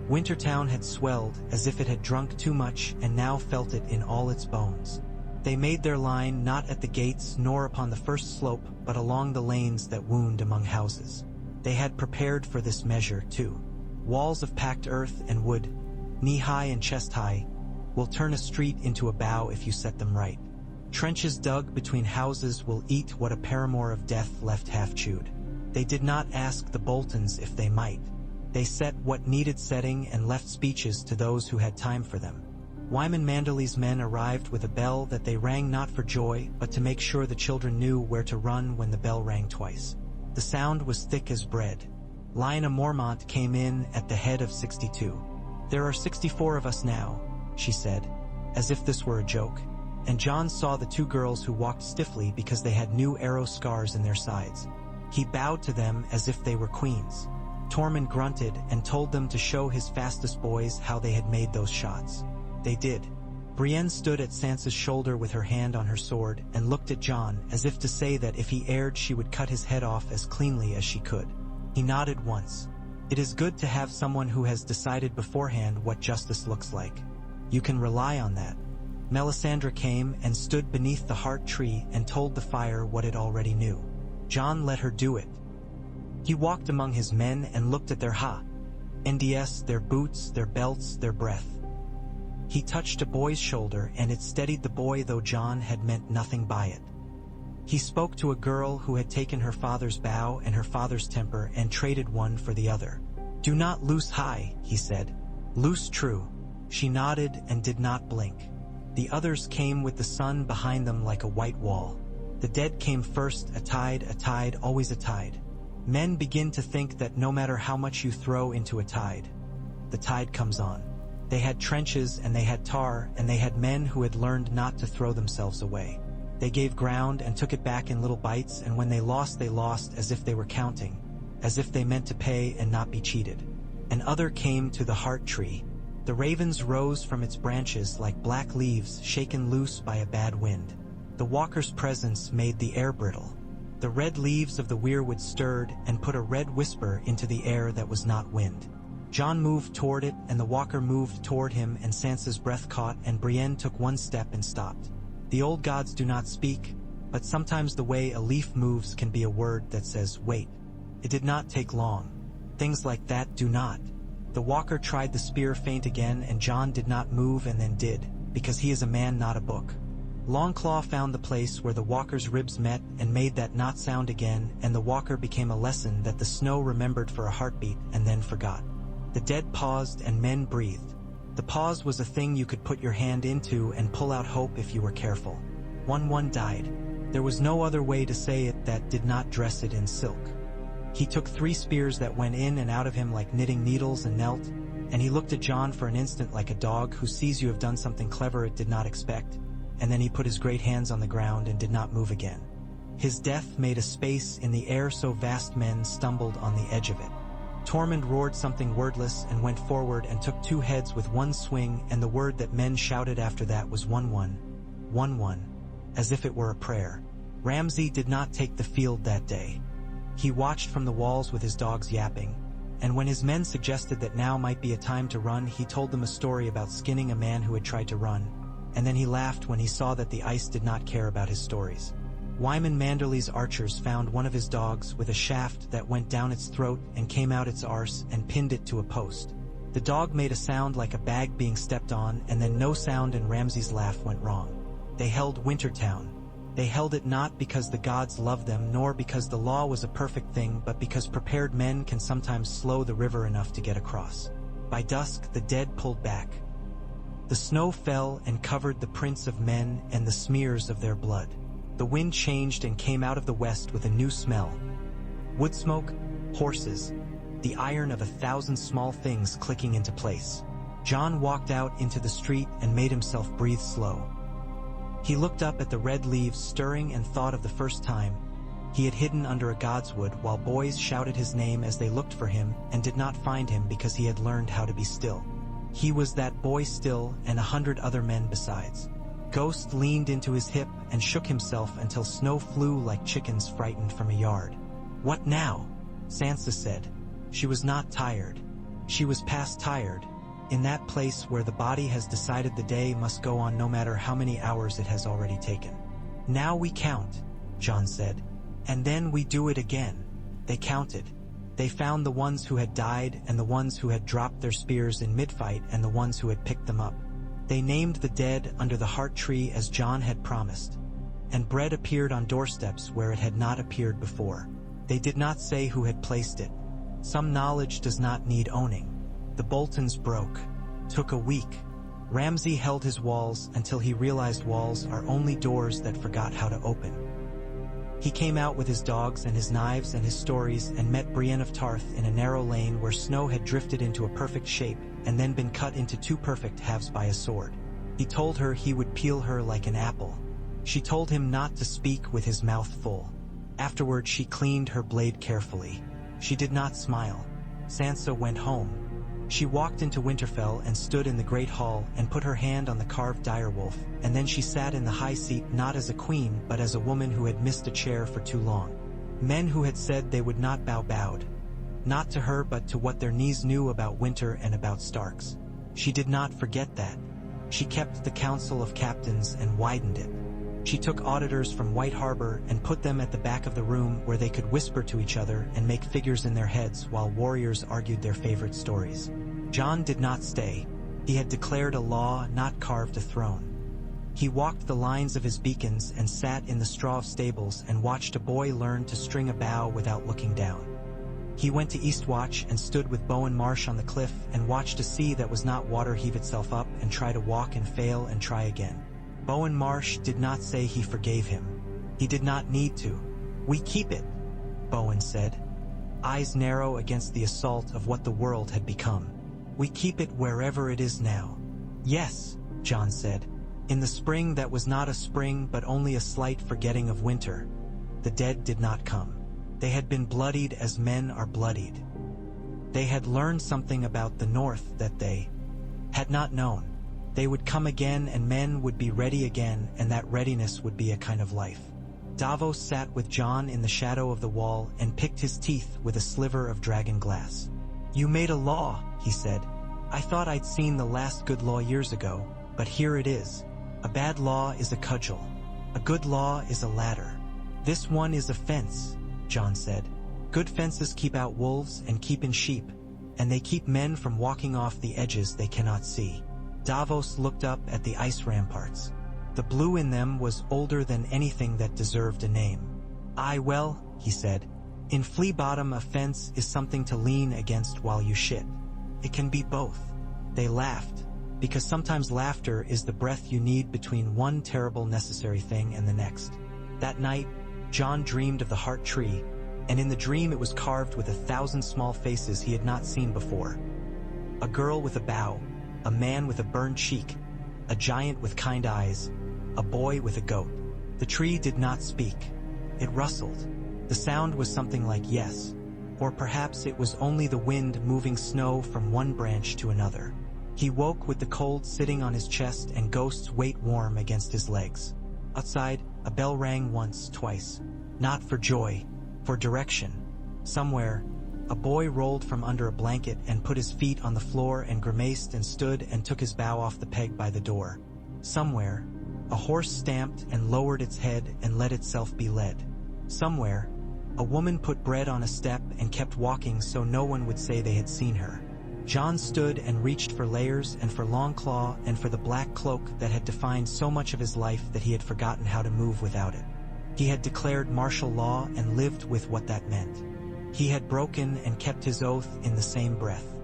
Wintertown had swelled as if it had drunk too much and now felt it in all its bones. They made their line not at the gates nor upon the first slope but along the lanes that wound among houses. They had prepared for this measure too. Walls of packed earth and wood, knee-high and chest-high, will turn a street into a bow if you set them right. Trenches dug between houses will eat what a paramour of death left half-chewed. They did not ask the Boltons if they might. They set what needed setting and left speeches to those who had time for them. Wyman Manderley's men arrived with a bell that they rang not for joy, but to make sure the children knew where to run when the bell rang twice. The sound was thick as bread. Lyanna Mormont came in at the head of 62. "There are 64 of us now," she said, as if this were a joke, and Jon saw the 2 girls who walked stiffly because they had new arrow scars in their sides. He bowed to them as if they were queens. Tormund grunted and told them to show his fastest boys how they had made those shots. They did. Brienne stood at Sansa's shoulder with her hand on her sword and looked at Jon as if to say that if he erred she would cut his head off as cleanly as she could. He nodded once. It is good to have someone who has decided beforehand what justice looks like. You can rely on that. Melisandre came and stood beneath the heart tree and told the fire what it already knew. Jon let her do it. He walked among his men and looked at their NDS, their boots, their belts, their breath. He touched a boy's shoulder and it steadied the boy, though Jon had meant nothing by it. He spoke to a girl who had taken her father's bow and her father's temper and traded one for the other. "Do not loose high," he said. "Loose true." She nodded and did not blink. The others came with the sun behind them like a white wall. The dead came first, a tide, always a tide. Men begin to think that no matter how much you throw into a tide, the tide comes on. They had trenches and they had tar and they had men who had learned not to throw themselves away. They gave ground and took it back in little bites, and when they lost as if they were counting, as if they meant to pay and not be cheated. Another came to the heart tree. The ravens rose from its branches like black leaves shaken loose by a bad wind. The walker's presence made the air brittle. The red leaves of the weirwood stirred and put a red whisper into the air that was not wind. Jon moved toward it and the walker moved toward him, and Sansa's breath caught and Brienne took one step and stopped. The old gods do not speak, but sometimes the way a leaf moves can be a word that says, "Wait." It did not take long. Things like that do not. The walker tried the spear feint again, and John did not move and then did, because he is a man, not a book. Longclaw found the place where the walker's ribs met and made that knot sound again, and the walker became a lesson that the snow remembered for a heartbeat and then forgot. The dead paused and men breathed. The pause was a thing you could put your hand into and pull out hope if you were careful. One died. There was no other way to say it that did not dress it in silk. He took 3 spears that went in and out of him like knitting needles and knelt, and he looked at John for an instant like a dog who sees you have done something clever it did not expect, and then he put his great hands on the ground and did not move again. His death made a space in the air so vast men stumbled on the edge of it. Tormund roared something wordless and went forward and took 2 heads with one swing, and the word that men shouted after that was 1-1, 1-1, as if it were a prayer. Ramsay did not take the field that day. He watched from the walls with his dogs yapping, and when his men suggested that now might be a time to run, he told them a story about skinning a man who had tried to run, and then he laughed when he saw that the ice did not care about his stories. Wyman Manderley's archers found one of his dogs with a shaft that went down its throat and came out its arse and pinned it to a post. The dog made a sound like a bag being stepped on, and then no sound, and Ramsay's laugh went wrong. They held Wintertown. They held it not because the gods loved them, nor because the law was a perfect thing, but because prepared men can sometimes slow the river enough to get across. By dusk, the dead pulled back. The snow fell and covered the prints of men and the smears of their blood. The wind changed and came out of the west with a new smell. Wood smoke, horses, the iron of 1,000 small things clicking into place. John walked out into the street and made himself breathe slow. He looked up at the red leaves stirring and thought of the first time he had hidden under a godswood while boys shouted his name as they looked for him and did not find him because he had learned how to be still. He was that boy still, and 100 other men besides. Ghost leaned into his hip and shook himself until snow flew like chickens frightened from a yard. "What now?" Sansa said. She was not tired. She was past tired, in that place where the body has decided the day must go on no matter how many hours it has already taken. "Now we count," John said. "And then we do it again." They counted. They found the ones who had died and the ones who had dropped their spears in mid-fight and the ones who had picked them up. They named the dead under the heart tree as John had promised, and bread appeared on doorsteps where it had not appeared before. They did not say who had placed it. Some knowledge does not need owning. The Boltons broke. Took a week. Ramsay held his walls until he realized walls are only doors that forgot how to open. He came out with his dogs and his knives and his stories and met Brienne of Tarth in a narrow lane where snow had drifted into a perfect shape and then been cut into 2 perfect halves by a sword. He told her he would peel her like an apple. She told him not to speak with his mouth full. Afterward she cleaned her blade carefully. She did not smile. Sansa went home. She walked into Winterfell and stood in the great hall and put her hand on the carved direwolf, and then she sat in the high seat not as a queen but as a woman who had missed a chair for too long. Men who had said they would not bow bowed. Not to her but to what their knees knew about winter and about Starks. She did not forget that. She kept the council of captains and widened it. She took auditors from White Harbor and put them at the back of the room where they could whisper to each other and make figures in their heads while warriors argued their favorite stories. John did not stay. He had declared a law, not carved a throne. He walked the lines of his beacons and sat in the straw stables and watched a boy learn to string a bow without looking down. He went to Eastwatch and stood with Bowen Marsh on the cliff and watched a sea that was not water heave itself up and try to walk and fail and try again. Bowen Marsh did not say he forgave him. He did not need to. "We keep it," Bowen said, eyes narrow against the assault of what the world had become. "We keep it wherever it is now." "Yes," John said, "in the spring that was not a spring but only a slight forgetting of winter." The dead did not come. They had been bloodied as men are bloodied. They had learned something about the North that they had not known. They would come again and men would be ready again, and that readiness would be a kind of life. Davos sat with John in the shadow of the wall and picked his teeth with a sliver of dragon glass. "You made a law," he said. "I thought I'd seen the last good law years ago, but here it is. A bad law is a cudgel. A good law is a ladder. This one is a fence," John said. Good fences keep out wolves and keep in sheep, and they keep men from walking off the edges they cannot see. Davos looked up at the ice ramparts. The blue in them was older than anything that deserved a name. Well, he said, in Flea Bottom a fence is something to lean against while you shit. It can be both. They laughed, because sometimes laughter is the breath you need between one terrible necessary thing and the next. That night, Jon dreamed of the heart tree, and in the dream it was carved with 1,000 small faces he had not seen before. A girl with a bow, a man with a burned cheek, a giant with kind eyes, a boy with a goat. The tree did not speak. It rustled. The sound was something like yes, or perhaps it was only the wind moving snow from one branch to another. He woke with the cold sitting on his chest and ghosts weight warm against his legs. Outside, a bell rang once, twice. Not for joy, for direction. Somewhere, a boy rolled from under a blanket and put his feet on the floor and grimaced and stood and took his bow off the peg by the door. Somewhere, a horse stamped and lowered its head and let itself be led. Somewhere, a woman put bread on a step and kept walking so no one would say they had seen her. Jon stood and reached for layers and for Longclaw and for the black cloak that had defined so much of his life that he had forgotten how to move without it. He had declared martial law and lived with what that meant. He had broken and kept his oath in the same breath.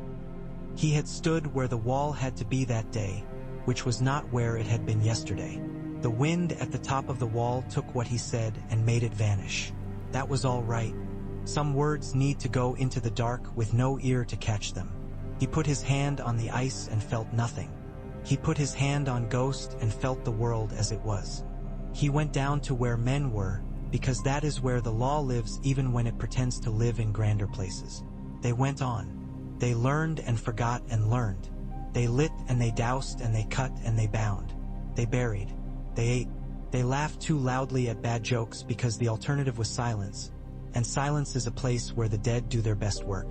He had stood where the wall had to be that day, which was not where it had been yesterday. The wind at the top of the wall took what he said and made it vanish. That was all right. Some words need to go into the dark with no ear to catch them. He put his hand on the ice and felt nothing. He put his hand on Ghost and felt the world as it was. He went down to where men were, because that is where the law lives even when it pretends to live in grander places. They went on. They learned and forgot and learned. They lit and they doused and they cut and they bound. They buried. They ate. They laughed too loudly at bad jokes because the alternative was silence, and silence is a place where the dead do their best work.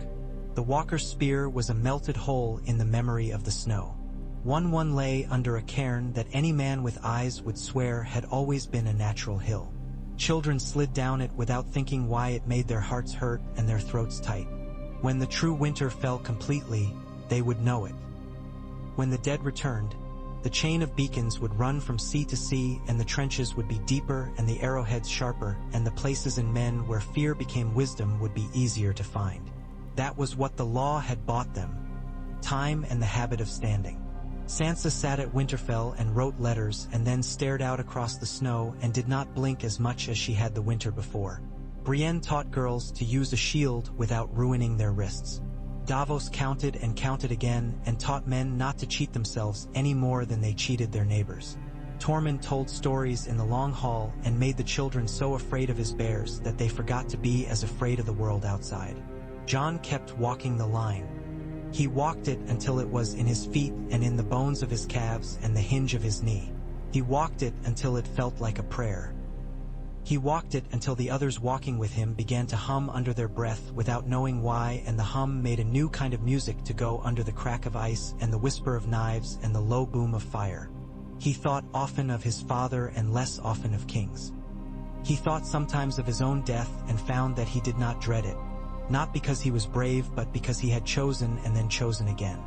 The walker's spear was a melted hole in the memory of the snow. One lay under a cairn that any man with eyes would swear had always been a natural hill. Children slid down it without thinking why it made their hearts hurt and their throats tight. When the true winter fell completely, they would know it. When the dead returned, the chain of beacons would run from sea to sea, and the trenches would be deeper and the arrowheads sharper, and the places in men where fear became wisdom would be easier to find. That was what the law had bought them: time and the habit of standing. Sansa sat at Winterfell and wrote letters and then stared out across the snow and did not blink as much as she had the winter before. Brienne taught girls to use a shield without ruining their wrists. Davos counted and counted again and taught men not to cheat themselves any more than they cheated their neighbors. Tormund told stories in the Long Hall and made the children so afraid of his bears that they forgot to be as afraid of the world outside. Jon kept walking the line. He walked it until it was in his feet and in the bones of his calves and the hinge of his knee. He walked it until it felt like a prayer. He walked it until the others walking with him began to hum under their breath without knowing why, and the hum made a new kind of music to go under the crack of ice and the whisper of knives and the low boom of fire. He thought often of his father and less often of kings. He thought sometimes of his own death and found that he did not dread it, not because he was brave but because he had chosen and then chosen again.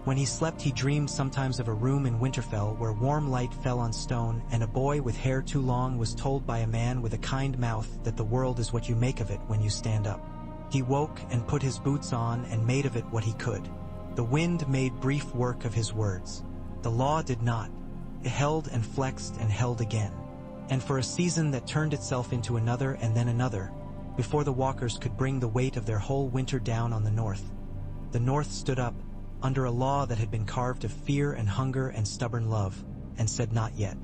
When he slept he dreamed sometimes of a room in Winterfell where warm light fell on stone and a boy with hair too long was told by a man with a kind mouth that the world is what you make of it when you stand up. He woke and put his boots on and made of it what he could. The wind made brief work of his words. The law did not. It held and flexed and held again. And for a season that turned itself into another and then another, before the walkers could bring the weight of their whole winter down on the North stood up, under a law that had been carved of fear and hunger and stubborn love, and said not yet.